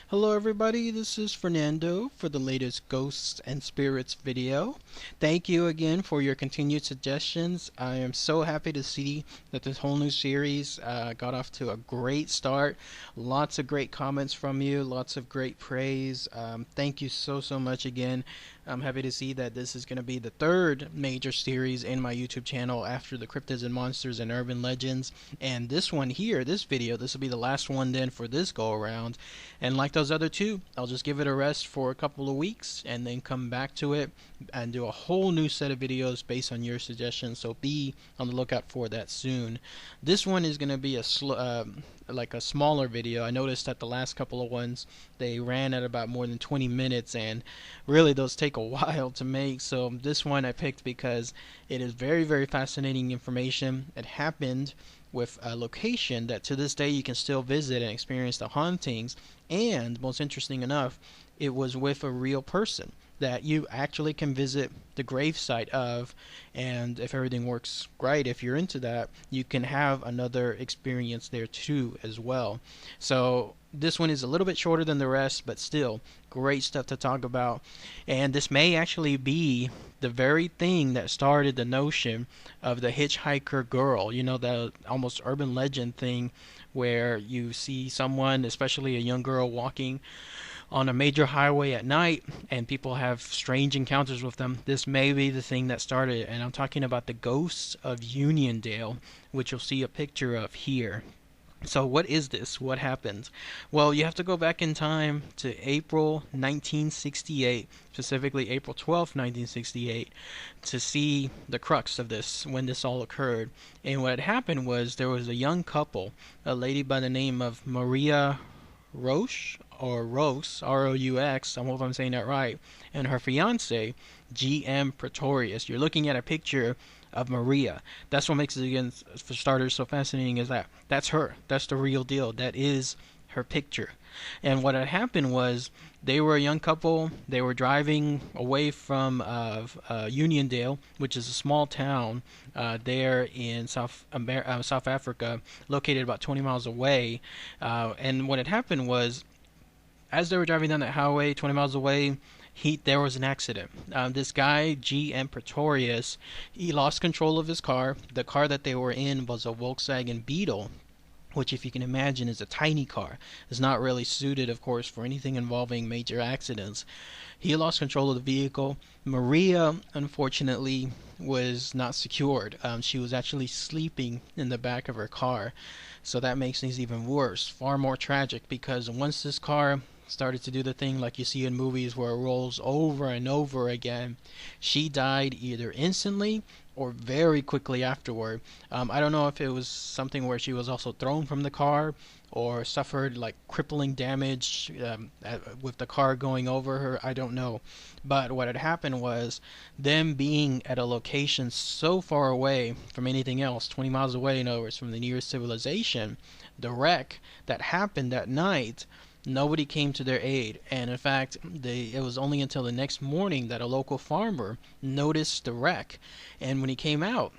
Hello everybody, this is Fernando for the latest Ghosts and Spirits video. Thank you again for your continued suggestions. I am so happy to see that this whole new series got off to a great start. Lots of great comments from you, lots of great praise. Thank you so much again. I'm happy to see that this is going to be the third major series in my YouTube channel after the Cryptids and Monsters and Urban Legends. And this one here, this video, this will be the last one then for this go around. And like those other two, I'll just give it a rest for a couple of weeks and then come back to it and do a whole new set of videos based on your suggestions. So be on the lookout for that soon. This one is going to be like a smaller video. I noticed that the last couple of ones they ran at about more than 20 minutes, and really those take a while to make. So this one I picked because it is very fascinating information. It happened with a location that to this day you can still visit and experience the hauntings, and most interesting enough, it was with a real person that you actually can visit the gravesite of, and if everything works right, if you're into that, you can have another experience there too as well. So this one is a little bit shorter than the rest, but still great stuff to talk about. And this may actually be the very thing that started the notion of the hitchhiker girl, you know, the almost urban legend thing where you see someone, especially a young girl, walking on a major highway at night and people have strange encounters with them. This may be the thing that started it, and I'm talking about the Ghosts of Uniondale, which you'll see a picture of here. So what is this? What happened? Well, you have to go back in time to April 1968, specifically April 12th, 1968, to see the crux of this, when this all occurred. And what had happened was there was a young couple, a lady by the name of Maria Roche, or Rose, R-O-U-X, I hope I'm saying that right, and her fiance, G.M. Pretorius. You're looking at a picture of Maria. That's what makes it, again, for starters, so fascinating, is that that's her. That's the real deal. That is her picture. And what had happened was they were a young couple. They were driving away from Uniondale, which is a small town there in South Africa, located about 20 miles away. And what had happened was, as they were driving down that highway 20 miles away, there was an accident. This guy, G.M. Pretorius, he lost control of his car. The car that they were in was a Volkswagen Beetle, which, if you can imagine, is a tiny car. It's not really suited, of course, for anything involving major accidents. He lost control of the vehicle. Maria, unfortunately, was not secured. She was actually sleeping in the back of her car. So that makes things even worse, far more tragic, because once this car started to do the thing like you see in movies where it rolls over and over again, she died either instantly or very quickly afterward. I don't know if it was something where she was also thrown from the car or suffered like crippling damage with the car going over her. I don't know. But what had happened was them being at a location so far away from anything else, 20 miles away, in other words, from the nearest civilization, the wreck that happened that night, nobody came to their aid. And in fact, it was only until the next morning that a local farmer noticed the wreck. And when he came out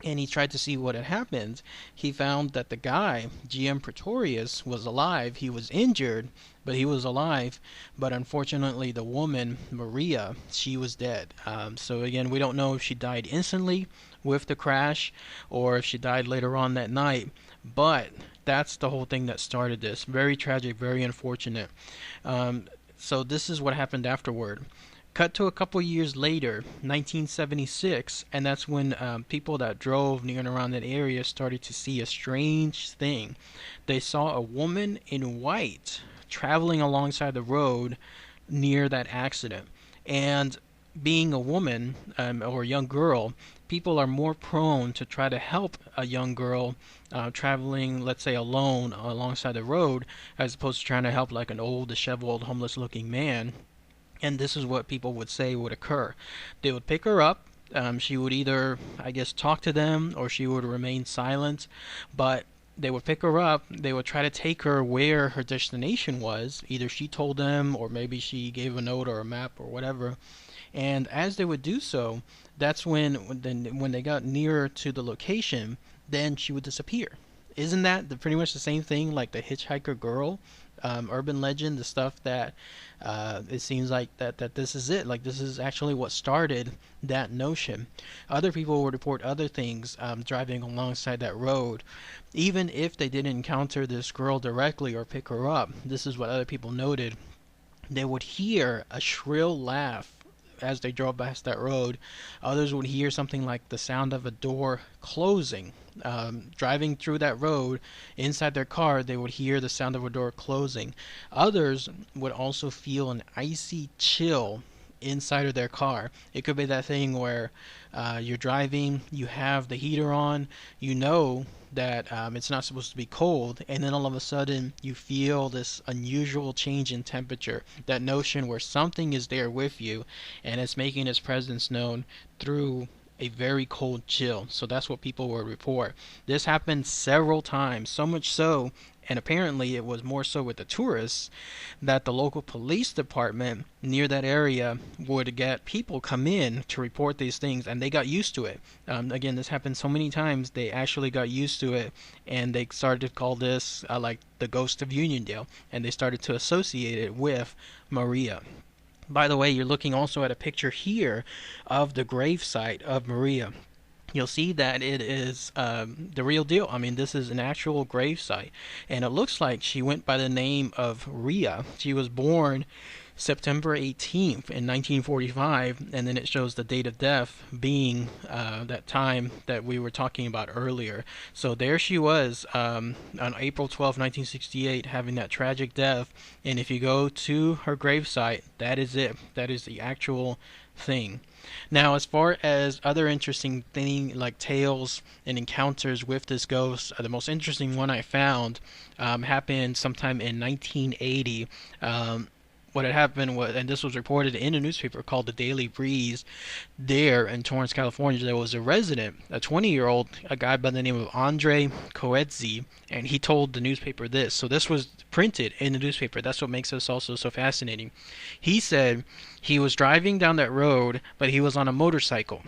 and he tried to see what had happened, he found that the guy, G.M. Pretorius, was alive. He was injured, but he was alive. But unfortunately, the woman, Maria, she was dead. So again, we don't know if she died instantly with the crash or if she died later on that night. But that's the whole thing that started this. Very tragic, very unfortunate. So this is what happened afterward. Cut to a couple years later, 1976, and that's when people that drove near and around that area started to see a strange thing. They saw a woman in white traveling alongside the road near that accident. And being a woman or a young girl, people are more prone to try to help a young girl traveling, let's say, alone alongside the road, as opposed to trying to help like an old, disheveled, homeless-looking man. And this is what people would say would occur. They would pick her up. She would either, I guess, talk to them or she would remain silent. But they would pick her up. They would try to take her where her destination was. Either she told them or maybe she gave a note or a map or whatever. And as they would do so, that's when they got nearer to the location, then she would disappear. Isn't that pretty much the same thing like the Hitchhiker Girl urban legend? The stuff that it seems like that this is it. Like this is actually what started that notion. Other people would report other things driving alongside that road, even if they didn't encounter this girl directly or pick her up. This is what other people noted. They would hear a shrill laugh as they drove past that road. Others would hear something like the sound of a door closing. Driving through that road inside their car, they would hear the sound of a door closing. Others would also feel an icy chill inside of their car. It could be that thing where you're driving, you have the heater on, you know that it's not supposed to be cold, and then all of a sudden you feel this unusual change in temperature. That notion where something is there with you and it's making its presence known through a very cold chill. So that's what people would report. This happened several times, so much so, and apparently it was more so with the tourists, that the local police department near that area would get people come in to report these things, and they got used to it. Again, this happened so many times, they actually got used to it, and they started to call this like the Ghost of Uniondale, and they started to associate it with Maria. By the way, you're looking also at a picture here of the gravesite of Maria. You'll see that it is the real deal. I mean, this is an actual gravesite, and it looks like she went by the name of Ria. She was born September 18th in 1945, and then it shows the date of death being that time that we were talking about earlier. So there she was on April 12th, 1968, having that tragic death. And if you go to her gravesite, that is it. That is the actual thing. Now, as far as other interesting thing like tales and encounters with this ghost, the most interesting one I found happened sometime in 1980. What had happened was, and this was reported in a newspaper called the Daily Breeze, there in Torrance, California, there was a resident, a 20-year-old, a guy by the name of Andre Coetzee, and he told the newspaper this. So this was printed in the newspaper. That's what makes this also so fascinating. He said he was driving down that road, but he was on a motorcycle.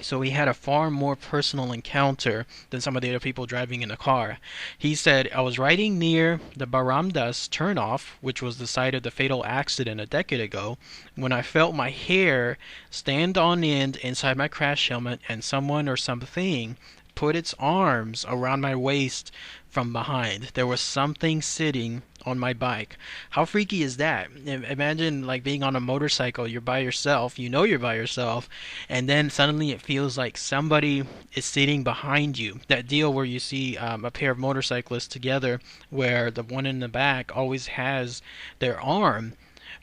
So he had a far more personal encounter than some of the other people driving in the car. He said, I was riding near the Baramdas turnoff, which was the site of the fatal accident a decade ago, when I felt my hair stand on end inside my crash helmet and someone or something put its arms around my waist from behind. There was something sitting on my bike. How freaky is that? Imagine like being on a motorcycle, you're by yourself, you know you're by yourself, and then suddenly it feels like somebody is sitting behind you. That deal where you see a pair of motorcyclists together where the one in the back always has their arm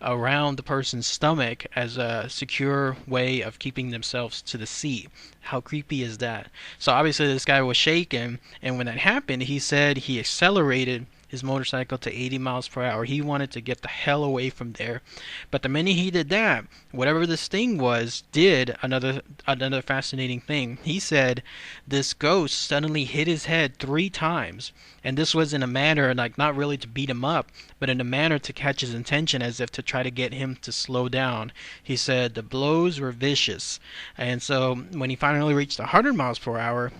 around the person's stomach as a secure way of keeping themselves to the seat. How creepy is that? So obviously this guy was shaken, and when that happened, he said he accelerated his motorcycle to 80 miles per hour. He wanted to get the hell away from there. But the minute he did that, whatever this thing was, did another fascinating thing. He said this ghost suddenly hit his head 3 times. And this was in a manner, like not really to beat him up, but in a manner to catch his attention, as if to try to get him to slow down. He said the blows were vicious. And so when he finally reached 100 miles per hour,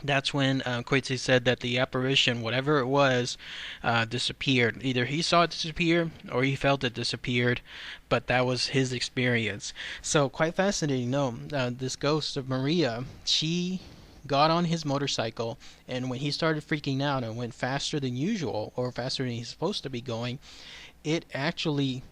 that's when Coetzee said that the apparition, whatever it was, disappeared. Either he saw it disappear or he felt it disappeared, but that was his experience. So quite fascinating. No, this ghost of Maria, she got on his motorcycle, and when he started freaking out and went faster than usual, or faster than he's supposed to be going, it actually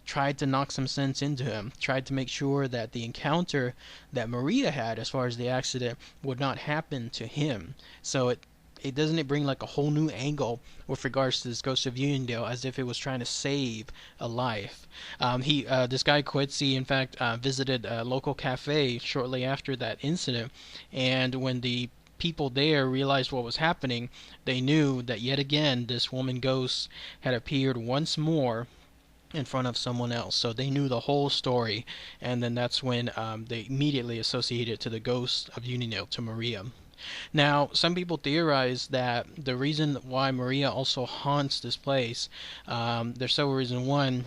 tried to knock some sense into him, tried to make sure that the encounter that Maria had as far as the accident would not happen to him. So it doesn't it bring like a whole new angle with regards to this Ghost of Uniondale, as if it was trying to save a life. This guy Coetzee, in fact, visited a local cafe shortly after that incident, and when the people there realized what was happening, they knew that yet again this woman ghost had appeared once more in front of someone else. So they knew the whole story, and then that's when they immediately associated it to the Ghost of Uniondale, to Maria. Now, some people theorize that the reason why Maria also haunts this place, there's several reasons. One,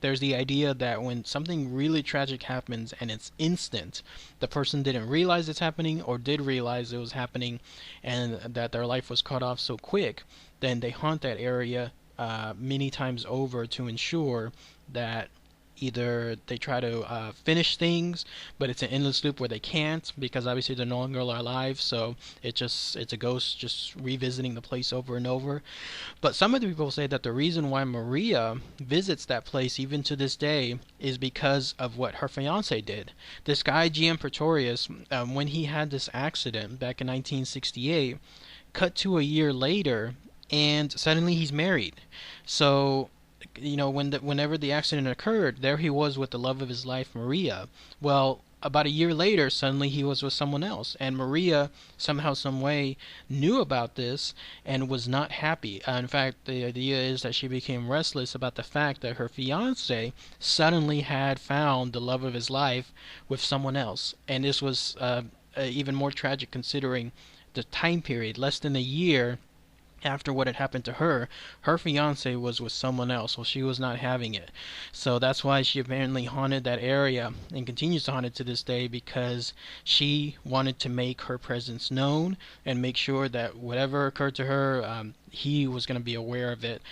there's the idea that when something really tragic happens and it's instant, the person didn't realize it's happening or did realize it was happening, and that their life was cut off so quick, then they haunt that area many times over to ensure that either they try to finish things, but it's an endless loop where they can't because obviously they're no longer alive. So it's a ghost just revisiting the place over and over. But some of the people say that the reason why Maria visits that place even to this day is because of what her fiance did. This guy GM Pretorius, when he had this accident back in 1968, cut to a year later, and suddenly he's married. So whenever the accident occurred, there he was with the love of his life, Maria. Well, about a year later, suddenly he was with someone else, and Maria somehow, some way, knew about this and was not happy. In fact, the idea is that she became restless about the fact that her fiance suddenly had found the love of his life with someone else, and this was even more tragic considering the time period, less than a year after what had happened to her. Her fiance was with someone else, well, she was not having it. So that's why she apparently haunted that area and continues to haunt it to this day, because she wanted to make her presence known and make sure that whatever occurred to her, he was going to be aware of it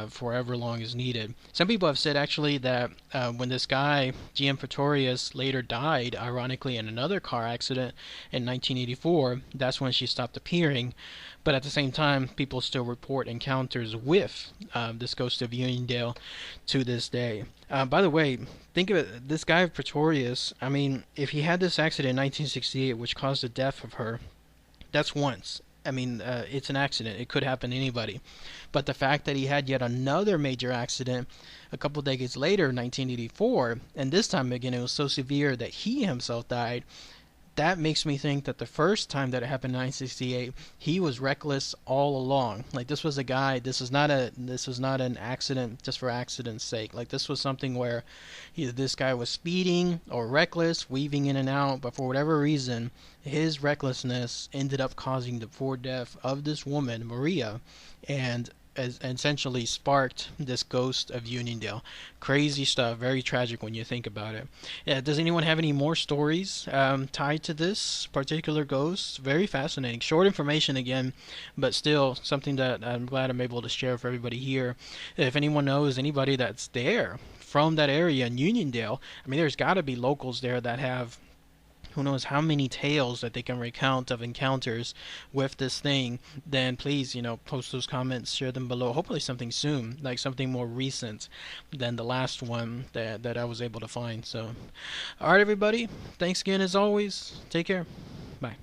for however long is needed. Some people have said actually that when this guy, GM Pretorius, later died, ironically, in another car accident in 1984, that's when she stopped appearing. But at the same time, people still report encounters with this Ghost of Uniondale to this day. By the way, think of it, this guy Pretorius, I mean, if he had this accident in 1968, which caused the death of her, that's once. I mean, it's an accident. It could happen to anybody. But the fact that he had yet another major accident a couple decades later, 1984, and this time again it was so severe that he himself died, that makes me think that the first time that it happened in 1968, he was reckless all along. Like, this was a guy, this was not an accident just for accident's sake. Like, this was something where either this guy was speeding or reckless, weaving in and out, but for whatever reason, his recklessness ended up causing the poor death of this woman, Maria, and essentially sparked this Ghost of Uniondale. Crazy stuff, very tragic when you think about it. Yeah, does anyone have any more stories tied to this particular ghost? Very fascinating. Short information again, but still something that I'm glad I'm able to share with everybody here. If anyone knows anybody that's there from that area in Uniondale, I mean, there's got to be locals there that have who knows how many tales that they can recount of encounters with this thing, then please, post those comments, share them below. Hopefully something soon, like something more recent than the last one that I was able to find. So, alright everybody, thanks again as always. Take care. Bye.